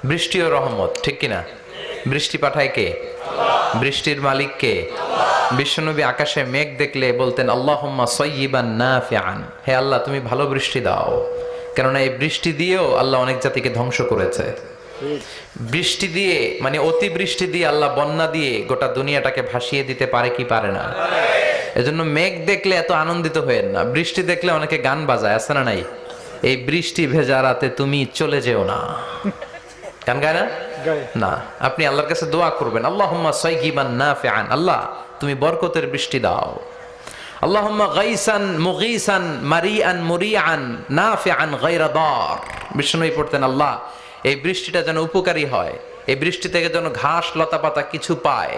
বৃষ্টিও রহমত, ঠিক কিনা? বৃষ্টি পাঠায় কে? বৃষ্টির মালিক কে? বিশ্বনবী আকাশে মেঘ দেখলে বলতেন আল্লাহুম্মা সাইয়্যিবান নাফিআন, হে আল্লাহ তুমি ভালো বৃষ্টি দাও। কেননা এই বৃষ্টি দিয়েও আল্লাহ অনেক জাতিকে ধ্বংস করেছে। বৃষ্টি দিয়ে মানে অতি বৃষ্টি দিয়ে আল্লাহ বন্যা দিয়ে গোটা দুনিয়াটাকে ভাসিয়ে দিতে পারে কি পারে না? এজন্য মেঘ দেখলে এত আনন্দিত হয়েন না, বৃষ্টি দেখলে অনেকে গান বাজায়, আছে না নাই? এই বৃষ্টি ভেজা রাতে তুমি চলে যেও না, গান গায় না? না, আপনি আল্লাহর কাছে দোয়া করবেন আল্লাহুম্মা সাইয়্যিবান নাফিআন, আল্লাহ তুমি বরকতের বৃষ্টি দাও। আল্লাহুম্মা গাইসান মুগীসান মারিআন মুরিআন নাফিআন গায়রা দার। বিষ্ণুই পড়তেন আল্লাহ এই বৃষ্টিটা যেন উপকারী হয়, এই বৃষ্টি থেকে যেন ঘাস লতা পাতা কিছু পায়,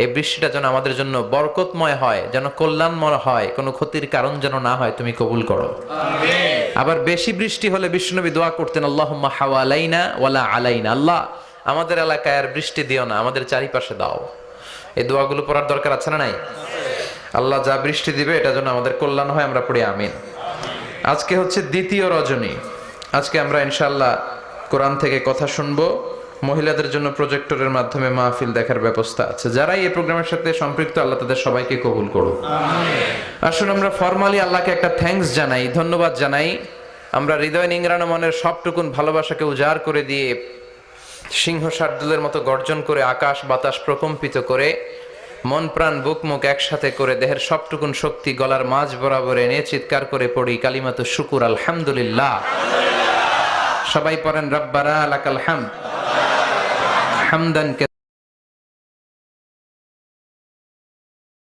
এই বৃষ্টিটা যেন আমাদের জন্য বরকতময় হয়, যেন কল্যাণময় হয়, কোনো ক্ষতির কারণ যেন না হয়, তুমি কবুল করো। আমিন। আবার বেশি বৃষ্টি হলে বিষ্ণুনবী দোয়া করতেন আল্লাহুম্মা হাওয়ালাইনা ওয়ালা আলাইনা, আল্লাহ আমাদের এলাকায় আর বৃষ্টি দিও না, আমাদের চারিপাশে দাও। এই দোয়াগুলো পড়ার দরকার আছে না নাই? আল্লাহ যা বৃষ্টি দিবে এটা যেন আমাদের কল্যাণ হয়, আমরা পড়ি আমিন। আজকে হচ্ছে দ্বিতীয় রজনী, আজকে আমরা ইনশাআল্লাহ কোরআন থেকে কথা শুনবো। মহিলাদের জন্য প্রজেক্টরের মাধ্যমে মাহফিল দেখার ব্যবস্থা আছে। যারাই এই প্রোগ্রামের সাথে সম্পৃক্ত আল্লাহ তাদের সবাইকে কবুল করুন। আসুন আমরা ফরমালি আল্লাহকে একটা থ্যাঙ্কস জানাই, ধন্যবাদ জানাই। আমরা হৃদয় নিংড়ানো মনের সবটুকুন ভালোবাসাকে উজাড় করে দিয়ে সিংহ শার্দুলের মতো গর্জন করে আকাশ বাতাস প্রকম্পিত করে মন প্রাণ বুক মুখ একসাথে করে দেহের সবটুকুন শক্তি গলার মাঝ বরাবর এনে চিৎকার করে পড়ি কালিমাতু শুকুর আলহামদুলিল্লাহ। সবাই পড়েন রব্বানা লাকাল হামদ হামদান